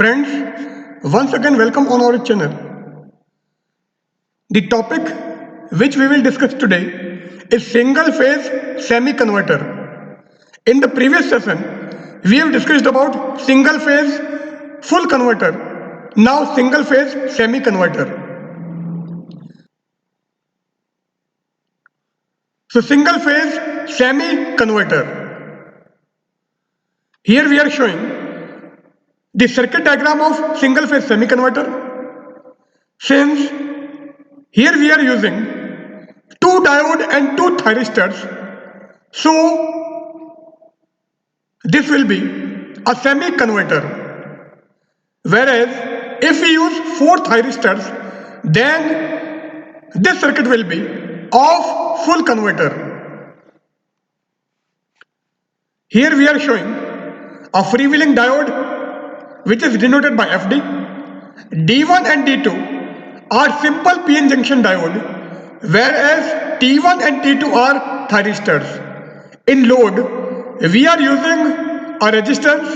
Friends, once again welcome on our channel. The topic which we will discuss today is single phase semi-converter. In the previous session, we have discussed about single phase full converter, now single phase semi-converter. So single phase semi-converter. Here we are showing the circuit diagram of single phase semi-converter. Since here we are using two diode and two thyristors, so this will be a semi-converter. Whereas if we use four thyristors, then this circuit will be of full converter. Here we are showing a freewheeling diode which is denoted by FD. D1 and D2 are simple PN junction diode, whereas T1 and T2 are thyristors. In load, we are using a resistance,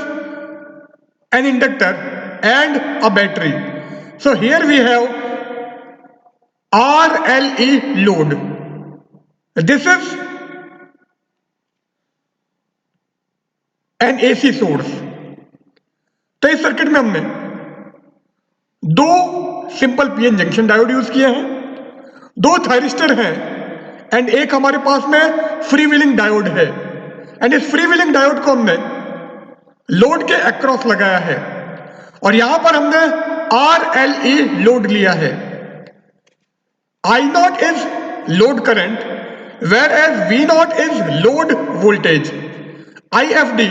an inductor and a battery. So here we have RLE load. This is an AC source. तो इस circuit में हमने दो simple PN junction diode use किए हैं, दो thyristor हैं and एक हमारे पास में फ्री व्हीलिंग डायोड है एंड इस फ्री व्हीलिंग डायोड को हमने लोड के अक्रॉस लगाया है और यहां पर हमने RLE लोड लिया है. I0 is load current whereas V0 is load voltage. IFD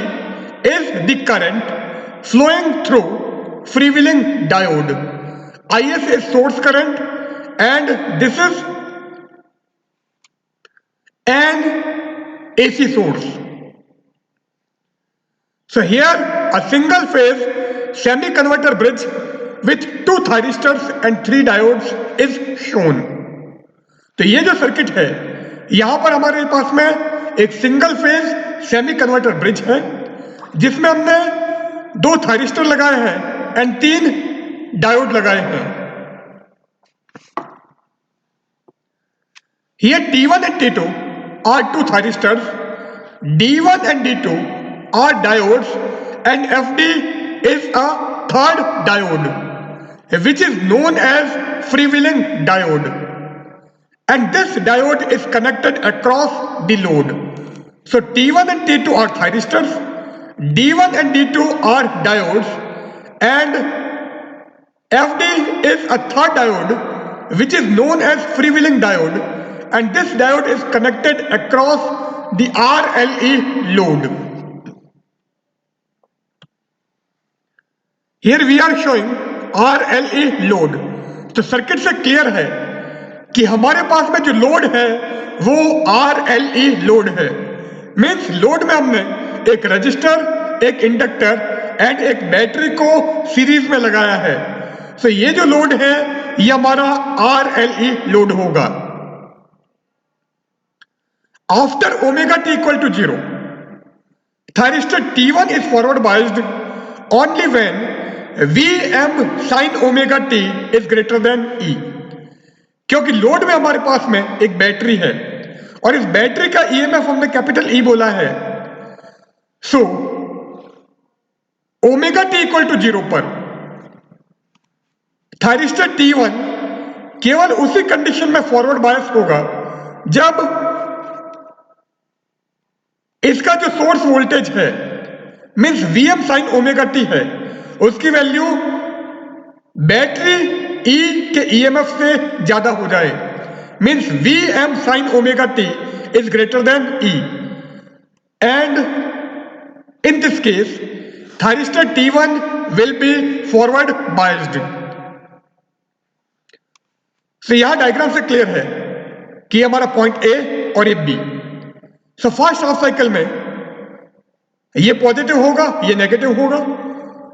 is the current flowing through freewheeling diode. IS is source current and this is an AC source. So here a single phase semi-converter bridge with two thyristors and three diodes is shown. तो ये जो circuit है यहां पर हमारे पास में एक single phase semi converter bridge है जिसमें हमने दो थायरिस्टर लगाए हैं एंड तीन डायोड लगाए हैं. Here T1 and T2 are two thyristors, D1 and D2 are diodes and FD is a third diode which is known as freewheeling diode, and this diode is connected across the load. So T1 and T2 are thyristors, D1 and D2 are diodes and FD is a third diode which is known as freewheeling diode, and this diode is connected across the RLE load. Here we are showing RLE load. तो circuit से clear है कि हमारे पास में जो load है वो RLE load है. मीन्स लोड में हमने एक रजिस्टर, एक इंडक्टर एंड एक बैटरी को सीरीज में लगाया है. सो ये जो लोड है ये हमारा RLE लोड होगा. After omega t equal to 0, thyristor T1 is forward biased only when Vm sin omega t is greater than E. क्योंकि लोड में हमारे पास में एक बैटरी है और इस बैटरी का EMF हमने कैपिटल E बोला है. So omega t equal to 0 पर थायरिस्टर T1 केवल उसी कंडीशन में फॉरवर्ड बायस होगा जब इसका जो सोर्स वोल्टेज है means Vm sin omega T है उसकी वैल्यू बैटरी E के EMF से ज्यादा हो जाए. Means Vm sin omega T is greater than E, and in this case thyristor T1 will be forward biased. So यहां diagram से क्लियर है कि हमारा पॉइंट A और ये B. So first half cycle में ये पॉजिटिव होगा, ये नेगेटिव होगा.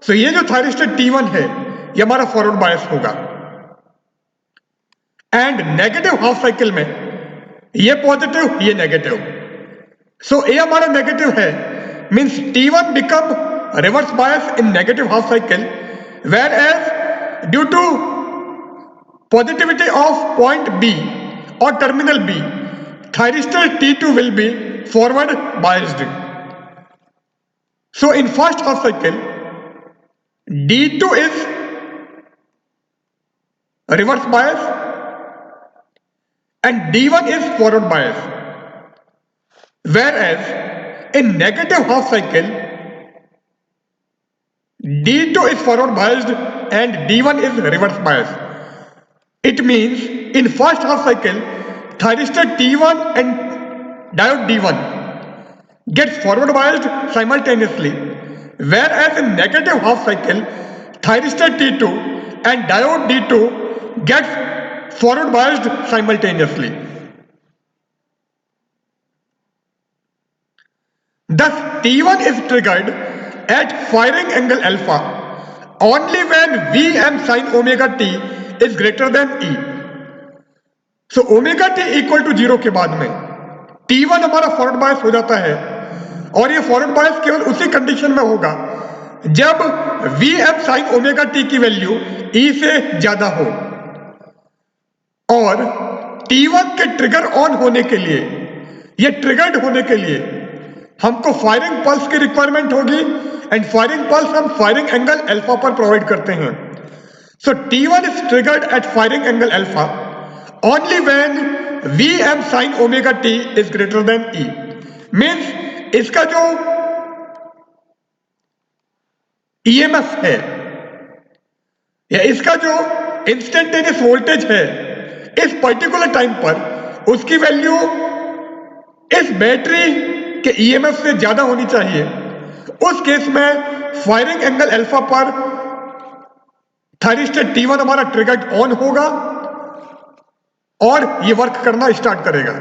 सो ये जो थायरिस्टर T1 है ये हमारा फॉरवर्ड बायस होगा एंड नेगेटिव हाफ साइकिल में ये पॉजिटिव, ये नेगेटिव. सो ए हमारा नेगेटिव है means T1 become reverse bias in negative half cycle whereas due to positivity of point B or terminal B, thyristor T2 will be forward biased. So in first half cycle, D2 is reverse bias and D1 is forward bias. Whereas in negative half cycle, D2 is forward biased and D1 is reverse bias. It means in first half cycle, thyristor T1 and diode D1 gets forward biased simultaneously, whereas in negative half cycle, thyristor T2 and diode D2 gets forward biased simultaneously. Thus, T1 is triggered at firing angle alpha only when Vm sin omega t is greater than E. So omega t equal to 0 के बाद में T1 हमारा forward bias हो जाता है और ये forward bias केवल उसी कंडीशन में होगा जब Vm sin ओमेगा t की वैल्यू E से ज्यादा हो और T1 के ट्रिगर ऑन होने के लिए, ये ट्रिगर्ड होने के लिए हमको फायरिंग पल्स की रिक्वायरमेंट होगी एंड फायरिंग पल्स हम फायरिंग एंगल अल्फा पर प्रोवाइड करते हैं. So T1 is triggered at firing angle alpha only when Vm sin omega t is greater than E. Means इसका जो EMF है या इसका जो इंस्टेंटेनियस वोल्टेज है इस पर्टिकुलर टाइम पर उसकी वैल्यू इस बैटरी के EMF से ज्यादा होनी चाहिए. उस केस में फायरिंग एंगल अल्फा पर थायरिस्टर T1 हमारा ट्रिगर्ड ऑन होगा और ये वर्क करना स्टार्ट करेगा.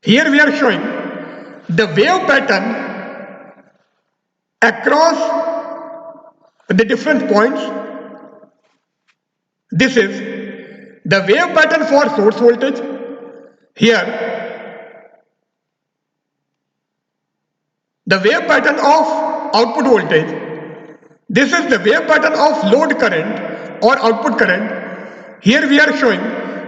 Here we are showing the wave pattern across the different points. This is the wave pattern for source voltage. Here the wave pattern of output voltage. This is the wave pattern of load current or output current. Here we are showing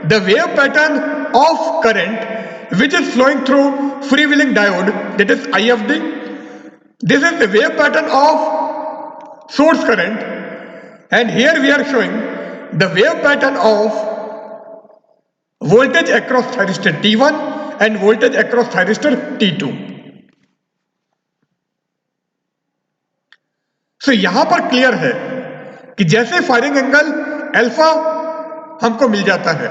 the wave pattern of current which is flowing through freewheeling diode, that is IFD. This is the wave pattern of source current, and here we are showing the wave pattern of voltage across thyristor T1 and voltage across thyristor T2. So यहां पर clear है कि जैसे firing angle alpha हमको मिल जाता है,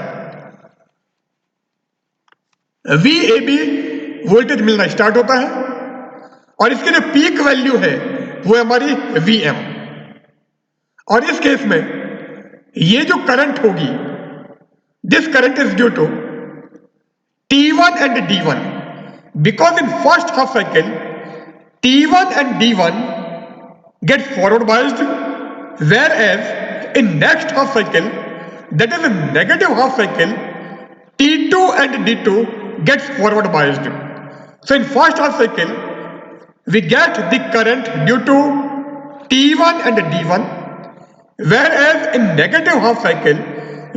VAB voltage मिलना start होता है और इसकी जो पीक वैल्यू है वो हमारी Vm. और इस केस में ये जो करंट होगी, this current is due to T1 and D1 because in first half cycle T1 and D1 get forward biased, whereas in next half cycle, that is in negative half cycle, T2 and D2 gets forward biased. So in first half cycle we get the current due to T1 and D1, whereas in negative half cycle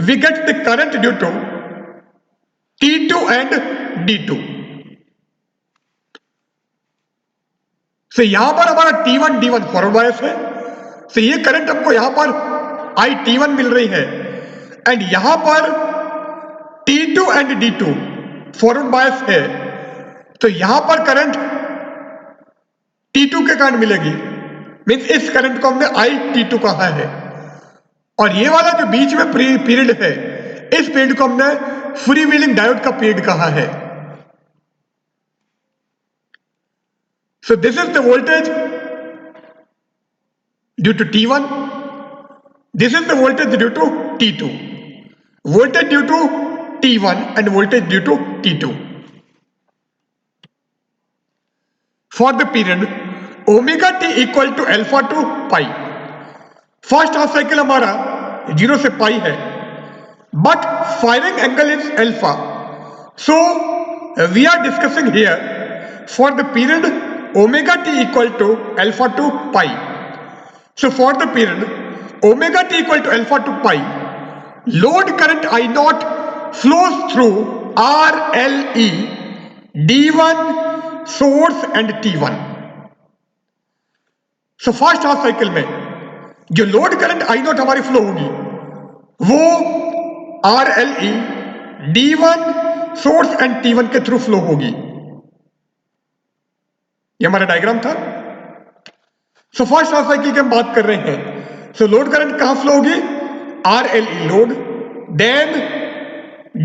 we get the current due to T2 and D2. So यहां पर हमारा T1 D1 forward bias है. So ये current हमको यहां पर IT1 मिल रही है एंड यहां पर T2 and D2 forward bias है. तो यहां पर करंट T2 के कारण मिलेगी. मीन्स इस करंट को हमने IT2 कहा है और ये वाला जो बीच में पीरियड है इस पीरियड को हमने फ्री व्हीलिंग डायोड का पीरियड कहा है. So this is the voltage due to T1, this is the voltage due to T2, voltage due to T1 and voltage due to T2 for the period omega t equal to alpha to pi. First half cycle हमारा 0 से pi है, but firing angle is alpha. So we are discussing here for the period omega t equal to alpha to pi. So for the period omega t equal to alpha to pi, load current I naught flows through RLE, D1, source and T1. So first half cycle में जो load current I not हमारी flow होगी वो RLE, D1, source and T1 के through flow होगी। ये हमारा diagram था। सो फर्स्ट हाफ साइकिल की हम बात कर रहे हैं। सो लोड करंट कहां फ्लो होगी? RLE लोड, देन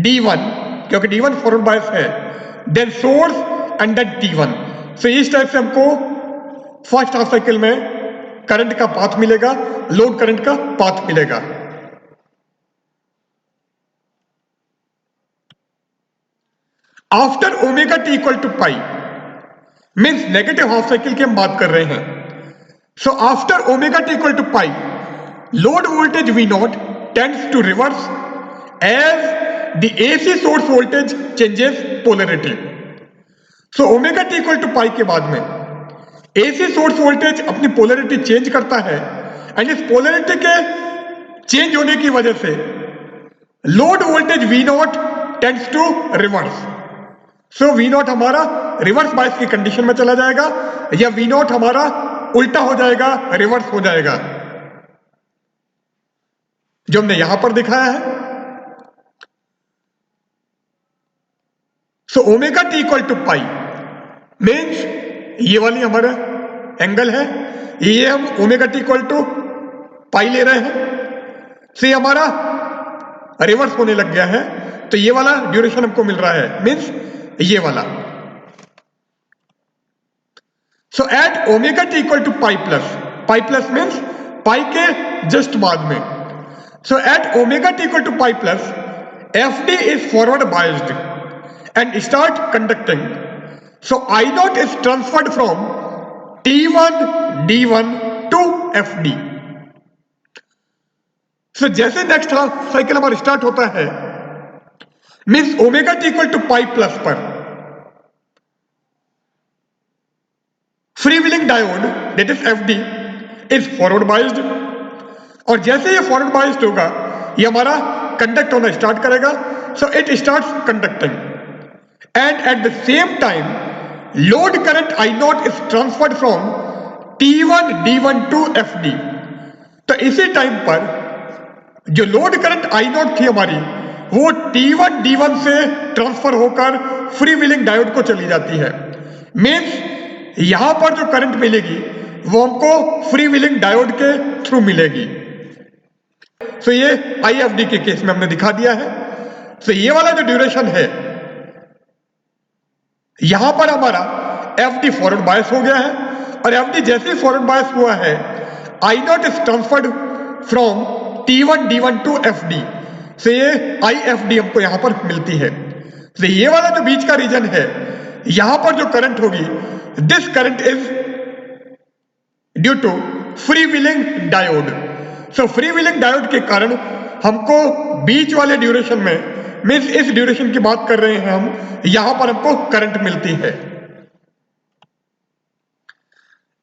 D1 क्योंकि D1 फॉरवर्ड बायस है, then source and then T1। So इस टाइप से हमको फर्स्ट हाफ साइकिल में करंट का पाथ मिलेगा, लोड करंट का पाथ मिलेगा। After omega t equal to pi means negative half cycle की हम बात कर रहे हैं। So after omega t equal to pi, load voltage V naught tends to reverse as the AC source voltage changes polarity. So omega t equal to pi के बाद में AC source voltage अपनी पोलैरिटी चेंज करता है and इस polarity के change होने की वजह से load voltage V naught tends to reverse. So V naught हमारा रिवर्स बायस की कंडीशन में चला जाएगा या V नॉट हमारा उल्टा हो जाएगा, रिवर्स हो जाएगा, जो हमने यहां पर दिखाया है। So omega t equal to pi means ये वाली हमारा एंगल है, ये हम omega t equal to pi ले रहे हैं। सो ये हमारा रिवर्स होने लग गया है, तो ये वाला ड्यूरेशन हमको मिल रहा है मीन्स ये वाला। So at omega t equal to pi plus means pi के जस्ट बाद में। So at omega t equal to pi plus FD is forward biased and start conducting. So I naught is transferred from T1, D1 to FD. So जैसे next half cycle हमारा start होता है means omega t equal to pi plus पर free wheeling diode that is FD is forward biased, और जैसे ये forward biased होगा ये हमारा कंडक्ट होना स्टार्ट करेगा। So it starts conducting and at the same time load current I naught is transferred from T1, D1 to FD। तो इसी टाइम पर जो लोड करंट I नॉट थी हमारी वो T1, D1 से ट्रांसफर होकर फ्री व्हीलिंग डायोड को चली जाती है। मीन्स यहां पर जो करंट मिलेगी वो हमको फ्री व्हीलिंग डायोड के थ्रू मिलेगी। सो ये IFD के केस में हमने दिखा दिया है। सो ये वाला जो ड्यूरेशन है यहां पर हमारा FD फॉरवर्ड बायस हो गया है, और FD जैसे ही फॉरवर्ड बायस हुआ है I naught is transferred from T1, D1 to FD। So ये IFD हमको यहां पर मिलती है। तो ये वाला जो बीच का रीजन है यहां पर जो करंट होगी this current is due to free wheeling diode. So free wheeling diode के कारण हमको बीच वाले ड्यूरेशन में मीन्स इस ड्यूरेशन की बात कर रहे हैं हम, यहां पर हमको करंट मिलती है।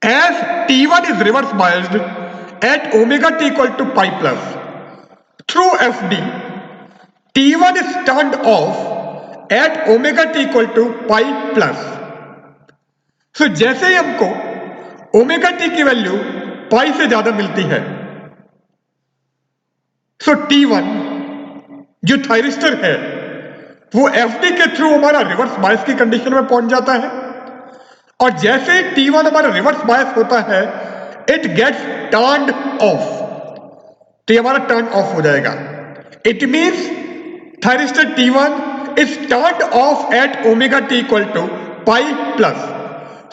As T1 is reverse biased at omega t equal to pi plus through FD, T1 is turned off at omega t equal to pi plus. So जैसे ही हमको ओमेगा टी की वैल्यू पाई से ज्यादा मिलती है सो T1 जो thyristor है वो FD के थ्रू हमारा रिवर्स बायस की कंडीशन में पहुंच जाता है, और जैसे ही T1 हमारा रिवर्स बायस होता है इट गेट्स टर्न्ड ऑफ, तो ये हमारा टर्न ऑफ हो जाएगा। It means thyristor T1 is turned off at omega t equal to pi plus.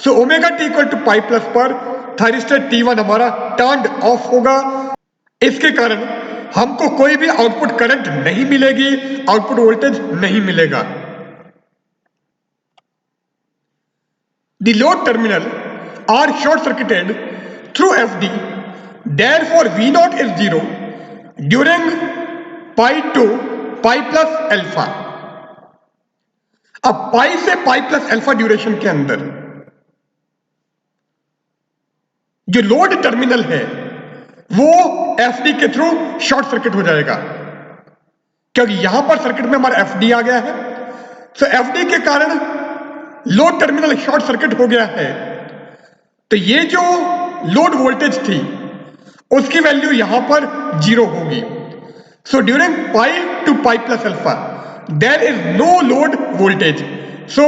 So omega t equal to pi plus पर थायरिस्टर T1 हमारा टर्न्ड ऑफ होगा। इसके कारण हमको कोई भी आउटपुट करंट नहीं मिलेगी, आउटपुट वोल्टेज नहीं मिलेगा। The load terminal are short circuited through FD, therefore V naught is 0 during pi to pi plus alpha. अब पाई से पाई प्लस अल्फा ड्यूरेशन के अंदर जो लोड टर्मिनल है वो एफडी के थ्रू शॉर्ट सर्किट हो जाएगा, क्योंकि यहां पर सर्किट में हमारा एफडी आ गया है। तो एफडी के कारण लोड टर्मिनल शॉर्ट सर्किट हो गया है, तो ये जो लोड वोल्टेज थी उसकी वैल्यू यहां पर 0 होगी। So during pi to pi plus alpha there is no load voltage, so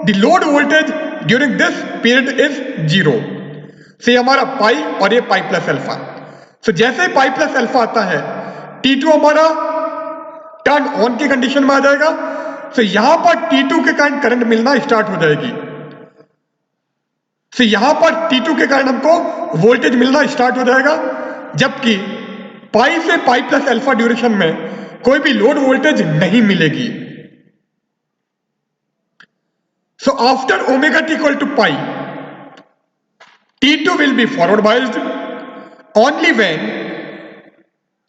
the load voltage during this period is 0। से हमारा पाई और ये पाई प्लस अल्फा। सो जैसे पाई प्लस अल्फा आता है T2 हमारा टर्न ऑन की कंडीशन में आ जाएगा। सो यहां पर T2 के कारण करंट मिलना स्टार्ट हो जाएगी। सो यहां पर T2 के कारण हमको वोल्टेज मिलना स्टार्ट हो जाएगा, जबकि पाई से पाई प्लस अल्फा ड्यूरेशन में कोई भी लोड वोल्टेज नहीं मिलेगी। So after omega t equal to pi T2 will be forward biased only when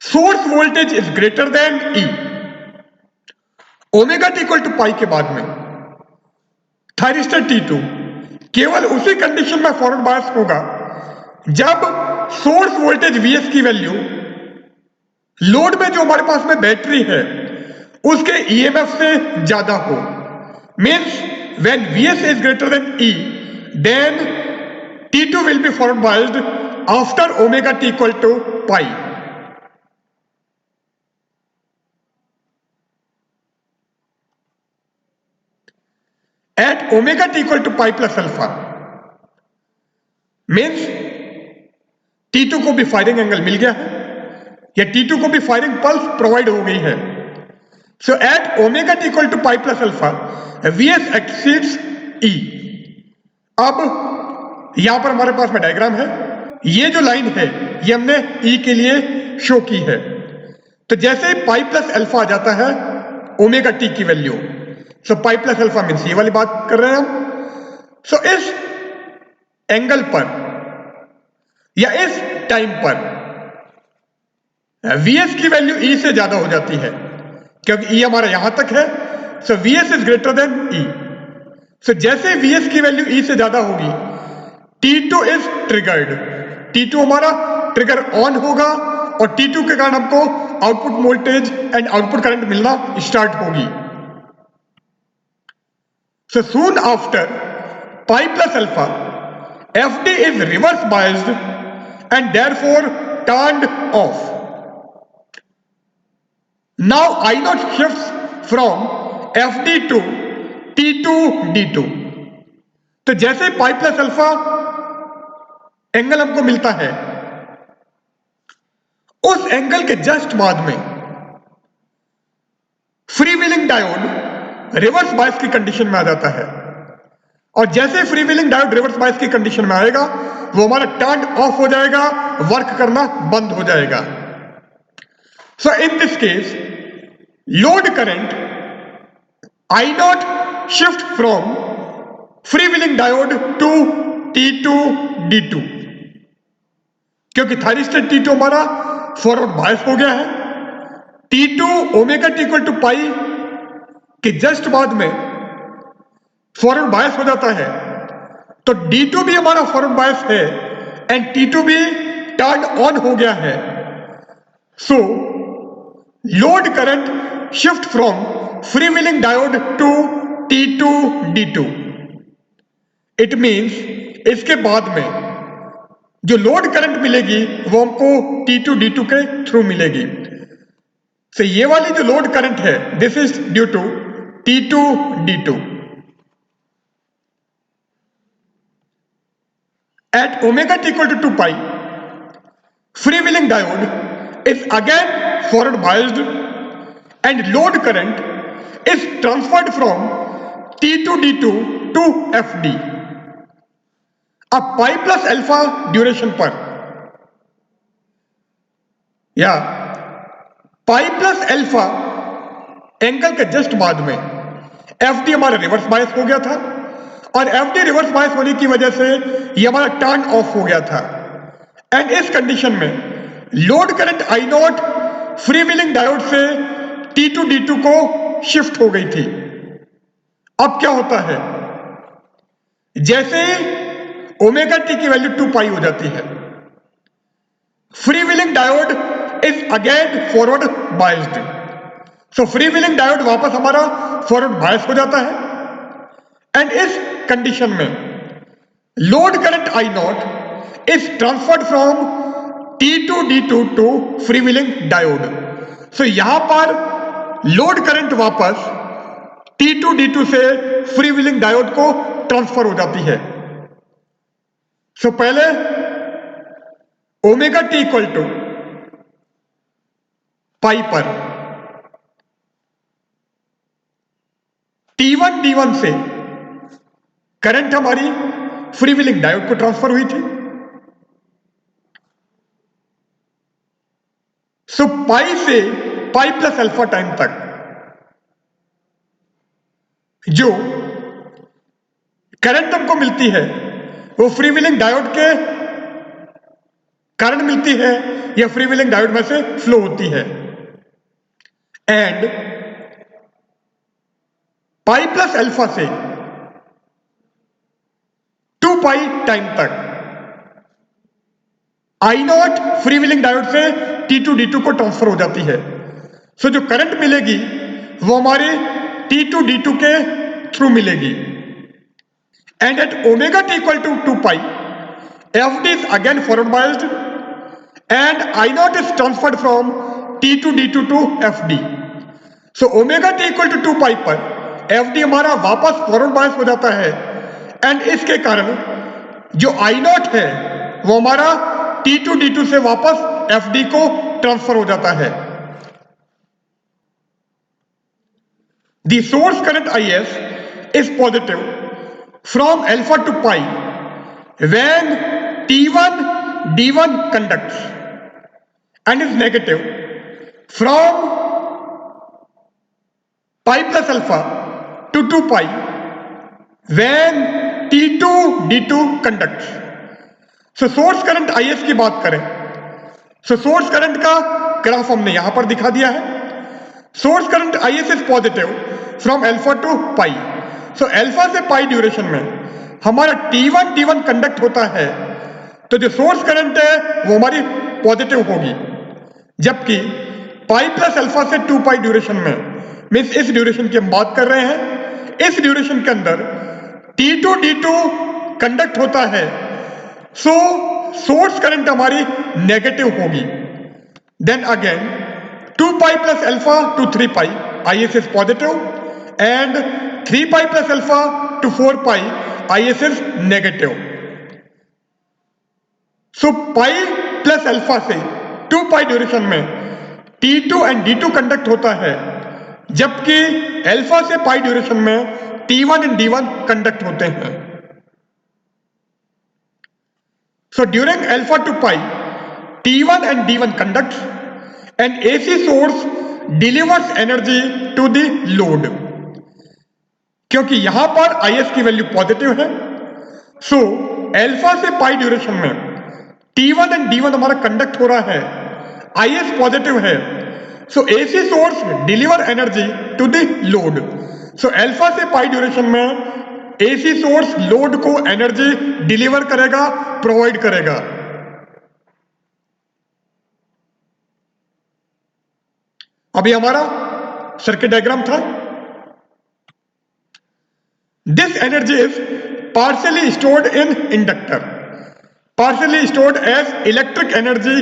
source voltage is greater than E। Omega t equal to pi के बाद में थायरिस्टर T2 केवल उसी कंडीशन में फॉरवर्ड बायस होगा जब सोर्स वोल्टेज Vs की value load में जो हमारे पास में बैटरी है उसके EMF से ज्यादा हो। Means when Vs is greater than E then T2 will be forward biased after omega t equal to pi। At omega t equal to pi plus alpha means T2 को भी firing angle मिल गया है या T2 को भी firing pulse provide हो गई है। So at omega t equal to pi plus alpha Vs exceeds E। अब यहां पर हमारे पास में डायग्राम है, ये जो लाइन है ये हमने E के लिए शो की है। तो जैसे पाई प्लस अल्फा आ जाता है ओमेगा टी की वैल्यू, सो पाई प्लस अल्फा मीन्स ये वाली बात कर रहे हैं हम। सो इस एंगल पर या इस टाइम पर Vs की वैल्यू E से ज्यादा हो जाती है, क्योंकि E हमारा यहां तक है। सो Vs is greater than E। सो जैसे Vs की वैल्यू E से ज्यादा होगी T2 इज ट्रिगर्ड। T2 हमारा ट्रिगर ऑन होगा और T2 के कारण हमको output voltage and output current मिलना स्टार्ट होगी। So soon after pi plus alpha FD is reverse biased and therefore turned off. Now I naught shifts from FD to T2 D2। तो जैसे पाई plus alpha angle हमको मिलता है उस angle के just बाद में free wheeling diode reverse bias की कंडीशन में आ जाता है, और जैसे free wheeling diode reverse bias की कंडीशन में आएगा वो हमारा टर्न ऑफ हो जाएगा, वर्क करना बंद हो जाएगा। So in this case load current I naught shift from free wheeling diode to T2 D2, क्योंकि थायरिस्टर T2 हमारा फॉरवर्ड बायस हो गया है। T2 omega t equal to pi के जस्ट बाद में फॉरवर्ड बायस हो जाता है, तो D2 भी हमारा फॉरवर्ड बायस है एंड T2 भी टर्न ऑन हो गया है। सो load current shift from free wheeling diode to T2 D2। It means इसके बाद में जो लोड करंट मिलेगी वो हमको T2 D2 के थ्रू मिलेगी। तो ये वाली जो लोड करंट है this is due to T2 D2। At omega t equal to 2 pi free wheeling diode is again forward biased and load current is transferred from T2 D2 to FD। अब pi plus alpha duration पर या pi plus alpha angle के just बाद में FD हमारा reverse बायस हो गया था, और FD रिवर्स बायस होने की वजह से ये हमारा टर्न ऑफ हो गया था। एंड इस कंडीशन में load current I not free wheeling diode से T2 D2 को शिफ्ट हो गई थी। अब क्या होता है, जैसे ओमेगा टी की वैल्यू 2 पाई हो जाती है। Free wheeling diode is again forward biased. So free wheeling diode वापस हमारा फॉरवर्ड बायस हो जाता है एंड इस कंडीशन में load current I naught is transferred from T2D2 to free wheeling diode. So यहां पर लोड करंट वापस T2D2 से फ्री व्हीलिंग डायोड को ट्रांसफर हो जाती है। सो पहले omega t equal to pi पर T1 D1 से करंट हमारी फ्री व्हीलिंग डायोड को ट्रांसफर हुई थी। सो पाई से पाई प्लस अल्फा टाइम तक जो करंट हमको मिलती है वो फ्री व्हीलिंग डायोड के कारण मिलती है या फ्री व्हीलिंग डायोड में से फ्लो होती है। एंड पाई प्लस अल्फा से 2 पाई टाइम तक आई नॉट फ्री व्हीलिंग डायोड से T2D2 को ट्रांसफर हो जाती है। सो जो करंट मिलेगी वो हमारे T2D2 के थ्रू मिलेगी। And at omega t equal to 2 pi FD is again forward biased and I naught is transferred from T2D2 to FD. So omega t equal to 2 पाई पर FD हमारा वापस फॉरवर्ड बायस हो जाता है and इसके कारण जो I नॉट है वो हमारा T2D2 से वापस FD को ट्रांसफर हो जाता है। The source current IS is positive from alpha to pi when T1 D1 conducts and is negative from pi plus alpha to 2 pi when T2 D2 conducts. So source current IS की बात करें so source current का graph हमने यहां पर दिखा दिया है। Source current IS is positive from alpha to pi. So alpha से पाई ड्यूरेशन में हमारा T1 D1 कंडक्ट होता है तो जो सोर्स करंट है वो हमारी पॉजिटिव होगी, जबकि पाई प्लस अल्फा से 2 पाई ड्यूरेशन में मीन्स इस ड्यूरेशन की हम बात कर रहे हैं, इस ड्यूरेशन के अंदर T2 D2 कंडक्ट होता है। सो सोर्स करंट हमारी नेगेटिव होगी। Then again 2 pi plus alpha to 3 pi IS is positive and 3 pi plus alpha to 4 pi IS is negative. So pi plus alpha से 2 pi duration में T2 and D2 conduct होता है, जबकि alpha से pi duration में T1 and D1 conduct होते हैं। So during alpha to pi T1 and D1 conducts and AC source delivers energy to the load। क्योंकि यहां पर IS की वैल्यू पॉजिटिव है, सो अल्फा से पाई ड्यूरेशन में T1 एंड D1 हमारा कंडक्ट हो रहा है, IS पॉजिटिव है, so AC source deliver energy to the load. So alpha से पाई ड्यूरेशन में AC सोर्स लोड को एनर्जी डिलीवर करेगा, प्रोवाइड करेगा। अभी हमारा सर्किट डायग्राम था। This energy is partially stored in inductor, partially stored as electric energy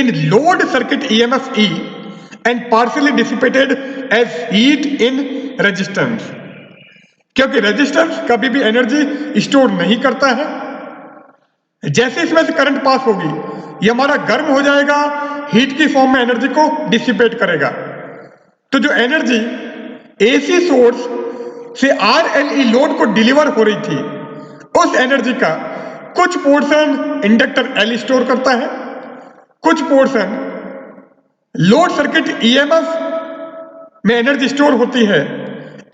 in load circuit EMF E and partially dissipated as heat in resistance. क्योंकि resistance कभी भी energy store नहीं करता है, जैसे इसमें से करंट पास होगी ये हमारा गर्म हो जाएगा, हीट की फॉर्म में एनर्जी को डिसिपेट करेगा। तो जो एनर्जी AC सोर्स से RLE लोड को डिलीवर हो रही थी, उस एनर्जी का कुछ पोर्शन इंडक्टर L स्टोर करता है, कुछ पोर्शन लोड सर्किट EMF में एनर्जी स्टोर होती है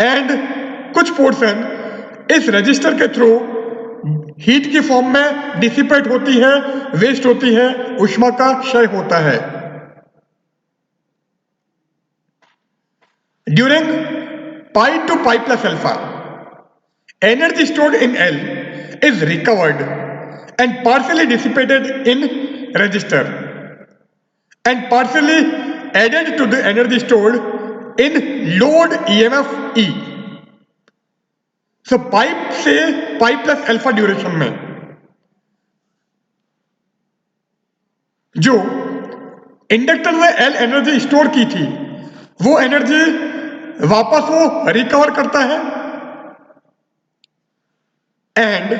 एंड कुछ पोर्शन इस रजिस्टर के थ्रू हीट की फॉर्म में डिसिपेट होती है, वेस्ट होती है, ऊष्मा का क्षय होता है। During pi to pi plus alpha, energy stored in L is recovered and partially dissipated in resistor and partially added to the energy stored in load EMF E. So pipe से pipe plus alpha duration में जो inductor में L energy store की थी वो energy वापस वो recover करता है and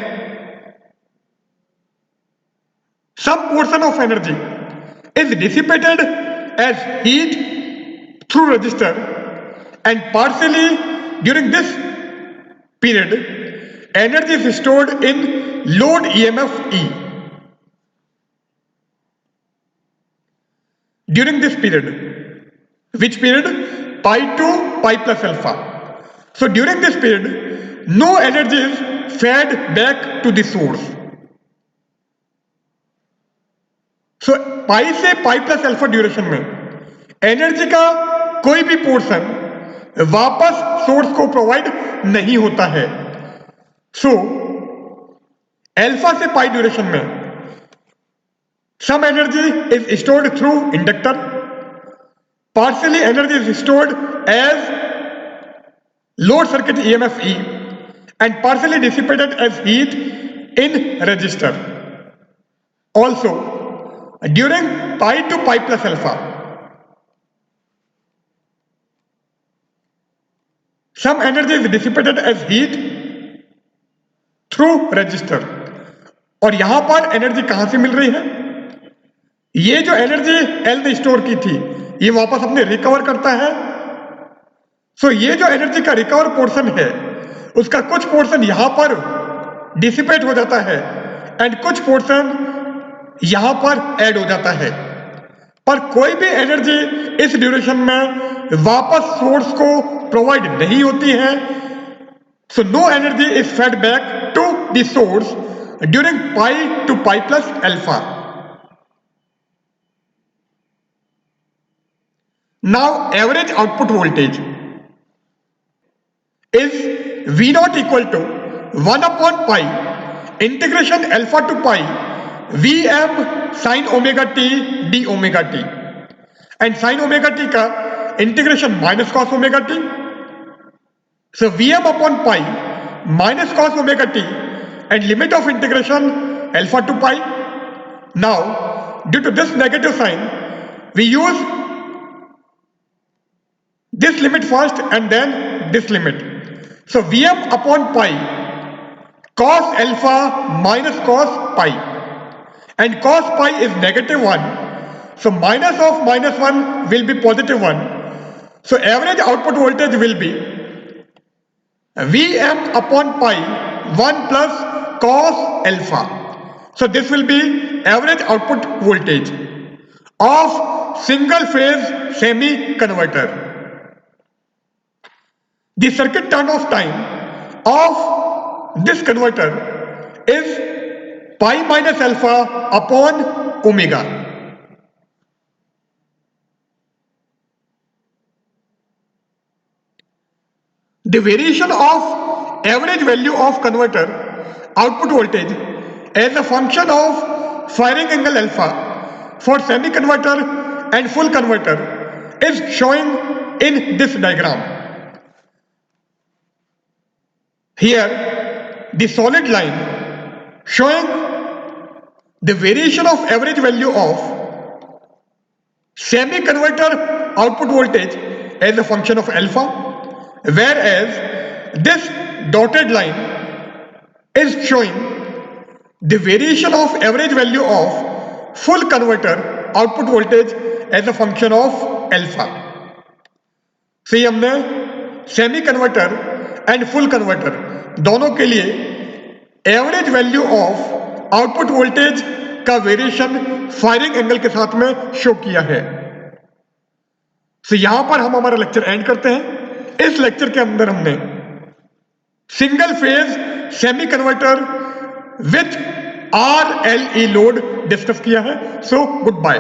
some portion of energy is dissipated as heat through resistor and partially during this period energy is stored in load EMF E. During this period, which period? Pi to pi plus alpha. So during this period no energy is fed back to the source. सो पाई से पाई plus alpha duration में energy का कोई भी portion वापस source को provide नहीं होता है. सो अल्फा से पाई ड्यूरेशन में some energy is stored through inductor, partially energy is stored as load circuit EMF E and partially dissipated as heat in register. Also during pi to pi plus alpha some energy is dissipated as heat through resistor. और यहां पर energy कहां से मिल रही है? ये जो energy L ने स्टोर की थी ये वापस अपने रिकवर करता है. सो ये जो एनर्जी का रिकवर पोर्शन है उसका कुछ पोर्शन यहां पर डिसिपेट हो जाता है एंड कुछ पोर्शन यहां पर ऐड हो जाता है, पर कोई भी एनर्जी इस ड्यूरेशन में वापस सोर्स को प्रोवाइड नहीं होती है. So no energy is fed back to the source during pi to pi plus alpha. Now average output voltage is V naught equal to 1 upon pi integration alpha to pi Vm sin omega t d omega t and sin omega t का integration minus cos omega t. So Vm upon pi minus cos omega t and limit of integration alpha to pi. Now due to this negative sine we use this limit first and then this limit. So Vm upon pi cos alpha minus cos pi and cos pi is negative 1, so minus of minus 1 will be positive 1. So average output voltage will be Vm upon pi 1 plus cos alpha. So this will be average output voltage of single phase semi converter. The circuit turn off time of this converter is pi minus alpha upon omega. The variation of average value of converter output voltage as a function of firing angle alpha for semi converter and full converter is showing in this diagram. Here the solid line showing the variation of average value of semi converter output voltage as a function of alpha, whereas this dotted line is showing the variation of average value of full converter output voltage as a function of alpha. See, हमने semi converter and full converter दोनों के लिए average value of output voltage का variation firing angle के साथ में show किया है. तो यहां पर हम हमारा लेक्चर एंड करते हैं. इस लेक्चर के अंदर हमने single phase semi converter with RLE load discuss किया है. So good bye.